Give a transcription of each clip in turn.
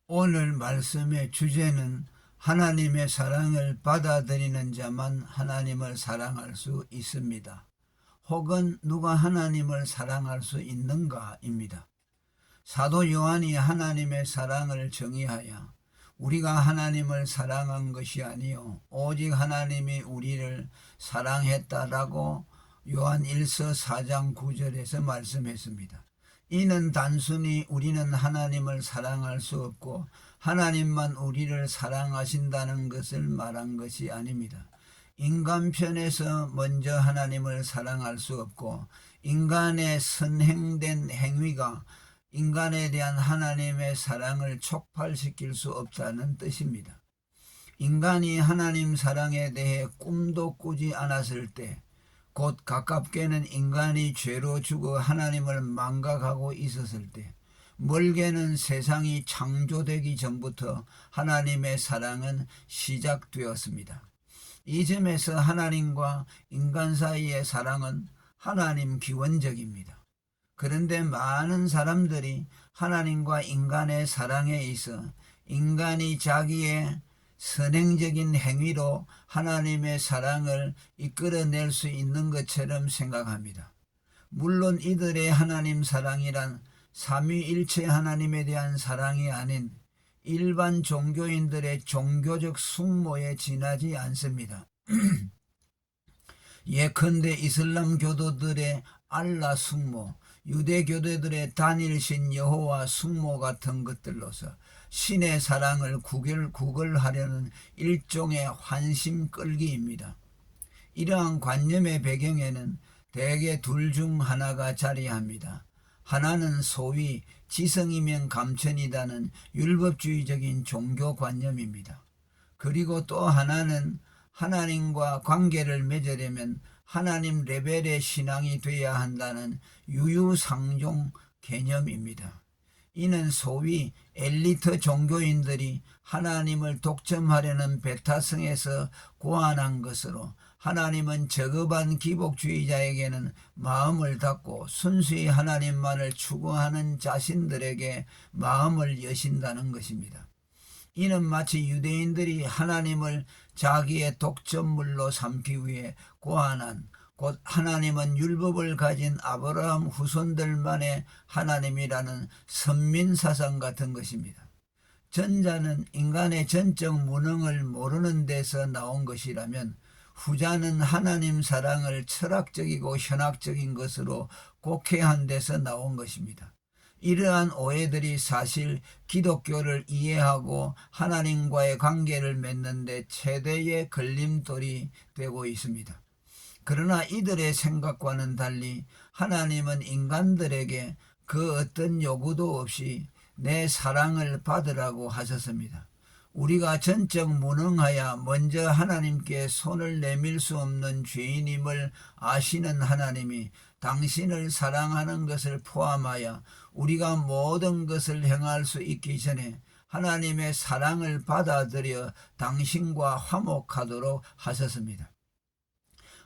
오늘 말씀의 주제는 하나님의 사랑을 받아들이는 자만 하나님을 사랑할 수 있습니다. 혹은 누가 하나님을 사랑할 수 있는가입니다. 사도 요한이 하나님의 사랑을 정의하여 우리가 하나님을 사랑한 것이 아니요 오직 하나님이 우리를 사랑했다라고 요한 1서 4장 9절에서 말씀했습니다. 이는 단순히 우리는 하나님을 사랑할 수 없고 하나님만 우리를 사랑하신다는 것을 말한 것이 아닙니다. 인간 편에서 먼저 하나님을 사랑할 수 없고 인간의 선행된 행위가 인간에 대한 하나님의 사랑을 촉발시킬 수 없다는 뜻입니다. 인간이 하나님 사랑에 대해 꿈도 꾸지 않았을 때, 곧 가깝게는 인간이 죄로 죽어 하나님을 망각하고 있었을 때, 멀게는 세상이 창조되기 전부터 하나님의 사랑은 시작되었습니다. 이 점에서 하나님과 인간 사이의 사랑은 하나님 기원적입니다. 그런데 많은 사람들이 하나님과 인간의 사랑에 있어 인간이 자기의 선행적인 행위로 하나님의 사랑을 이끌어낼 수 있는 것처럼 생각합니다. 물론 이들의 하나님 사랑이란 삼위일체 하나님에 대한 사랑이 아닌 일반 종교인들의 종교적 숙모에 지나지 않습니다. 예컨대 이슬람 교도들의 알라 숙모, 유대교도들의 단일신 여호와 숙모 같은 것들로서 신의 사랑을 구걸하려는 일종의 환심 끌기입니다. 이러한 관념의 배경에는 대개 둘 중 하나가 자리합니다. 하나는 소위 지성이면 감천이다는 율법주의적인 종교관념입니다. 그리고 또 하나는 하나님과 관계를 맺으려면 하나님 레벨의 신앙이 되어야 한다는 유유상종 개념입니다. 이는 소위 엘리트 종교인들이 하나님을 독점하려는 배타성에서 고안한 것으로, 하나님은 저급한 기복주의자에게는 마음을 닫고 순수히 하나님만을 추구하는 자신들에게 마음을 여신다는 것입니다. 이는 마치 유대인들이 하나님을 자기의 독점물로 삼기 위해 고안한, 곧 하나님은 율법을 가진 아브라함 후손들만의 하나님이라는 선민사상 같은 것입니다. 전자는 인간의 전적 무능을 모르는 데서 나온 것이라면, 후자는 하나님 사랑을 철학적이고 현학적인 것으로 곡해한 데서 나온 것입니다. 이러한 오해들이 사실 기독교를 이해하고 하나님과의 관계를 맺는 데 최대의 걸림돌이 되고 있습니다. 그러나 이들의 생각과는 달리 하나님은 인간들에게 그 어떤 요구도 없이 내 사랑을 받으라고 하셨습니다. 우리가 전적 무능하여 먼저 하나님께 손을 내밀 수 없는 죄인임을 아시는 하나님이 당신을 사랑하는 것을 포함하여 우리가 모든 것을 행할 수 있기 전에 하나님의 사랑을 받아들여 당신과 화목하도록 하셨습니다.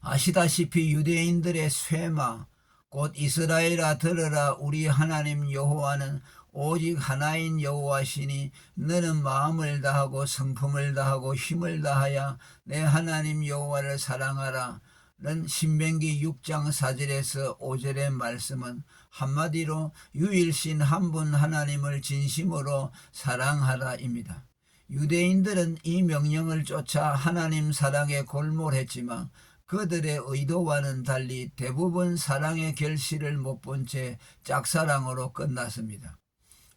아시다시피 유대인들의 쇠마, 곧 이스라엘아 들으라 우리 하나님 여호와는 오직 하나인 여호와시니 너는 마음을 다하고 성품을 다하고 힘을 다하여 내 하나님 여호와를 사랑하라 는 신명기 6장 4절에서 5절의 말씀은 한마디로 유일신 한 분 하나님을 진심으로 사랑하라입니다. 유대인들은 이 명령을 쫓아 하나님 사랑에 골몰했지만 그들의 의도와는 달리 대부분 사랑의 결실을 못 본 채 짝사랑으로 끝났습니다.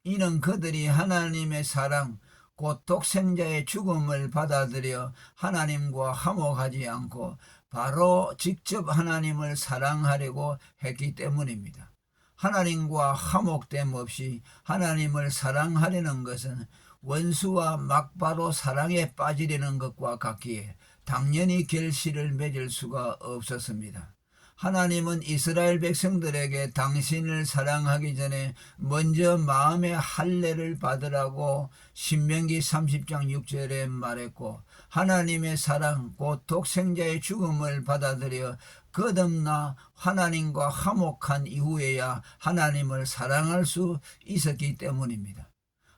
이는 그들이 하나님의 사랑, 곧 독생자의 죽음을 받아들여 하나님과 화목하지 않고 바로 직접 하나님을 사랑하려고 했기 때문입니다. 하나님과 화목됨 없이 하나님을 사랑하려는 것은 원수와 막바로 사랑에 빠지려는 것과 같기에 당연히 결실을 맺을 수가 없었습니다. 하나님은 이스라엘 백성들에게 당신을 사랑하기 전에 먼저 마음의 할례를 받으라고 신명기 30장 6절에 말했고, 하나님의 사랑 곧 독생자의 죽음을 받아들여 거듭나 하나님과 화목한 이후에야 하나님을 사랑할 수 있었기 때문입니다.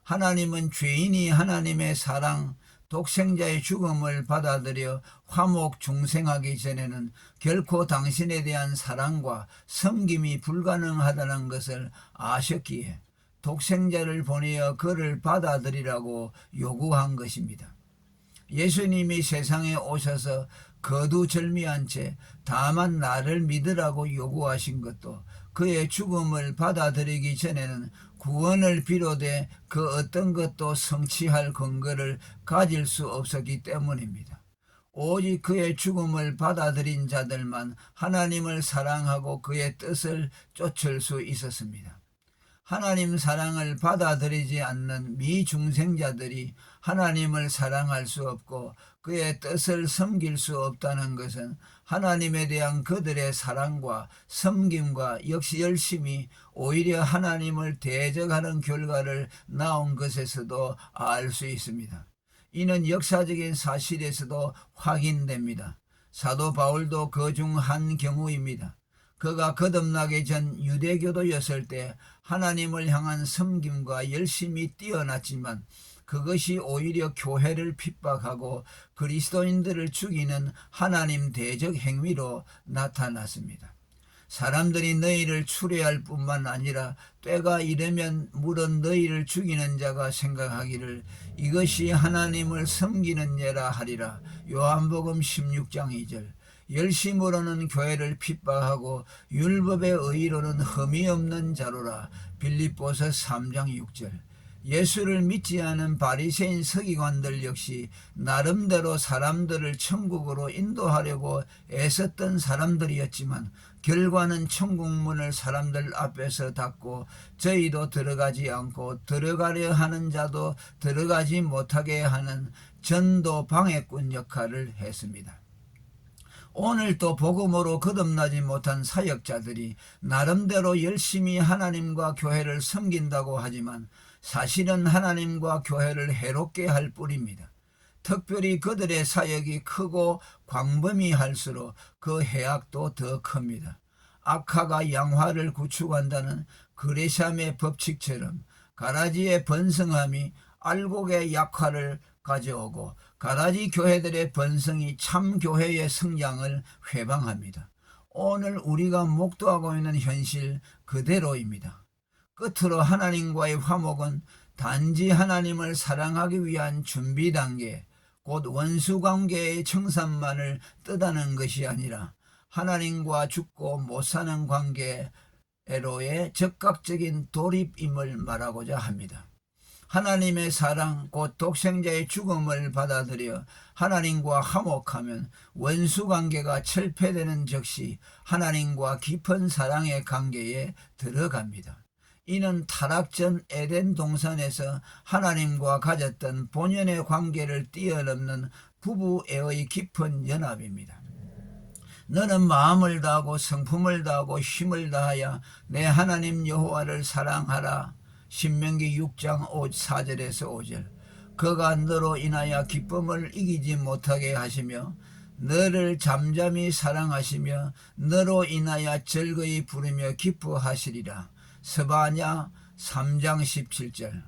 하나님은 죄인이 하나님의 사랑, 독생자의 죽음을 받아들여 화목 중생하기 전에는 결코 당신에 대한 사랑과 섬김이 불가능하다는 것을 아셨기에 독생자를 보내어 그를 받아들이라고 요구한 것입니다. 예수님이 세상에 오셔서 거두절미한 채 다만 나를 믿으라고 요구하신 것도 그의 죽음을 받아들이기 전에는 구원을 비롯해 그 어떤 것도 성취할 근거를 가질 수 없었기 때문입니다. 오직 그의 죽음을 받아들인 자들만 하나님을 사랑하고 그의 뜻을 쫓을 수 있었습니다. 하나님 사랑을 받아들이지 않는 미중생자들이 하나님을 사랑할 수 없고 그의 뜻을 섬길 수 없다는 것은 하나님에 대한 그들의 사랑과 섬김과 역시 열심히 오히려 하나님을 대적하는 결과를 낳은 것에서도 알 수 있습니다. 이는 역사적인 사실에서도 확인됩니다. 사도 바울도 그 중 한 경우입니다. 그가 거듭나기 전 유대교도였을 때 하나님을 향한 섬김과 열심히 뛰어났지만 그것이 오히려 교회를 핍박하고 그리스도인들을 죽이는 하나님 대적 행위로 나타났습니다. 사람들이 너희를 추뢰할 뿐만 아니라 때가 이르면 물은 너희를 죽이는 자가 생각하기를 이것이 하나님을 섬기는 예라 하리라. 요한복음 16장 2절. 열심으로는 교회를 핍박하고 율법의 의로는 흠이 없는 자로라. 빌립보서 3장 6절. 예수를 믿지 않은 바리새인 서기관들 역시 나름대로 사람들을 천국으로 인도하려고 애썼던 사람들이었지만 결과는 천국문을 사람들 앞에서 닫고 저희도 들어가지 않고 들어가려 하는 자도 들어가지 못하게 하는 전도 방해꾼 역할을 했습니다. 오늘 또 복음으로 거듭나지 못한 사역자들이 나름대로 열심히 하나님과 교회를 섬긴다고 하지만 사실은 하나님과 교회를 해롭게 할 뿐입니다. 특별히 그들의 사역이 크고 광범위할수록 그 해악도 더 큽니다. 악화가 양화를 구축한다는 그레샴의 법칙처럼 가라지의 번성함이 알곡의 약화를 가져오고 가라지 교회들의 번성이 참 교회의 성장을 회방합니다. 오늘 우리가 목도하고 있는 현실 그대로입니다. 끝으로 하나님과의 화목은 단지 하나님을 사랑하기 위한 준비 단계, 곧 원수관계의 청산만을 뜻하는 것이 아니라 하나님과 죽고 못 사는 관계로의 적극적인 돌입임을 말하고자 합니다. 하나님의 사랑 곧 독생자의 죽음을 받아들여 하나님과 화목하면 원수관계가 철폐되는 즉시 하나님과 깊은 사랑의 관계에 들어갑니다. 이는 타락 전 에덴 동산에서 하나님과 가졌던 본연의 관계를 뛰어넘는 부부애의 깊은 연합입니다. 너는 마음을 다하고 성품을 다하고 힘을 다하여 내 하나님 여호와를 사랑하라. 신명기 6장 4절에서 5절. 그가 너로 인하여 기쁨을 이기지 못하게 하시며 너를 잠잠히 사랑하시며 너로 인하여 즐거이 부르며 기뻐하시리라. 스바냐 3장 17절.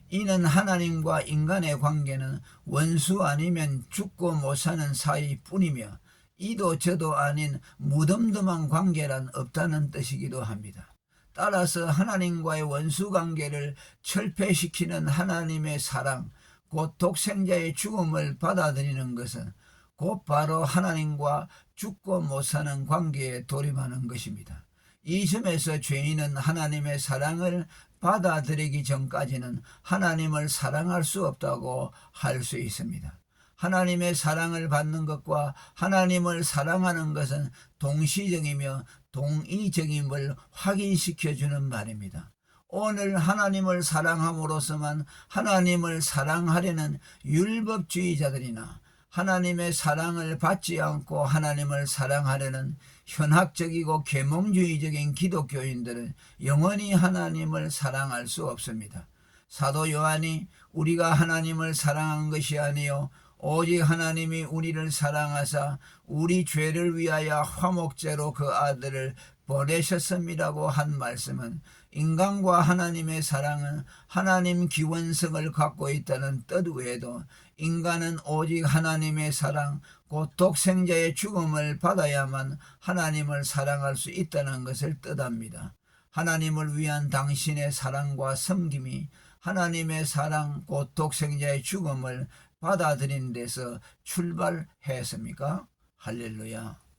이는 하나님과 인간의 관계는 원수 아니면 죽고 못 사는 사이뿐이며 이도 저도 아닌 무덤덤한 관계란 없다는 뜻이기도 합니다. 따라서 하나님과의 원수관계를 철폐시키는 하나님의 사랑, 곧 독생자의 죽음을 받아들이는 것은 곧바로 하나님과 죽고 못 사는 관계에 돌입하는 것입니다. 이 점에서 죄인은 하나님의 사랑을 받아들이기 전까지는 하나님을 사랑할 수 없다고 할 수 있습니다. 하나님의 사랑을 받는 것과 하나님을 사랑하는 것은 동시적이며 동의적임을 확인시켜주는 말입니다. 오늘 하나님을 사랑함으로써만 하나님을 사랑하려는 율법주의자들이나 하나님의 사랑을 받지 않고 하나님을 사랑하려는 현학적이고 계몽주의적인 기독교인들은 영원히 하나님을 사랑할 수 없습니다. 사도 요한이 우리가 하나님을 사랑한 것이 아니요 오직 하나님이 우리를 사랑하사 우리 죄를 위하여 화목제로 그 아들을 보내셨음이라고 한 말씀은 인간과 하나님의 사랑은 하나님 기원성을 갖고 있다는 뜻 외에도 인간은 오직 하나님의 사랑, 곧 독생자의 죽음을 받아야만 하나님을 사랑할 수 있다는 것을 뜻합니다. 하나님을 위한 당신의 사랑과 섬김이 하나님의 사랑, 곧 독생자의 죽음을 받아들이는 데서 출발했습니까? 할렐루야.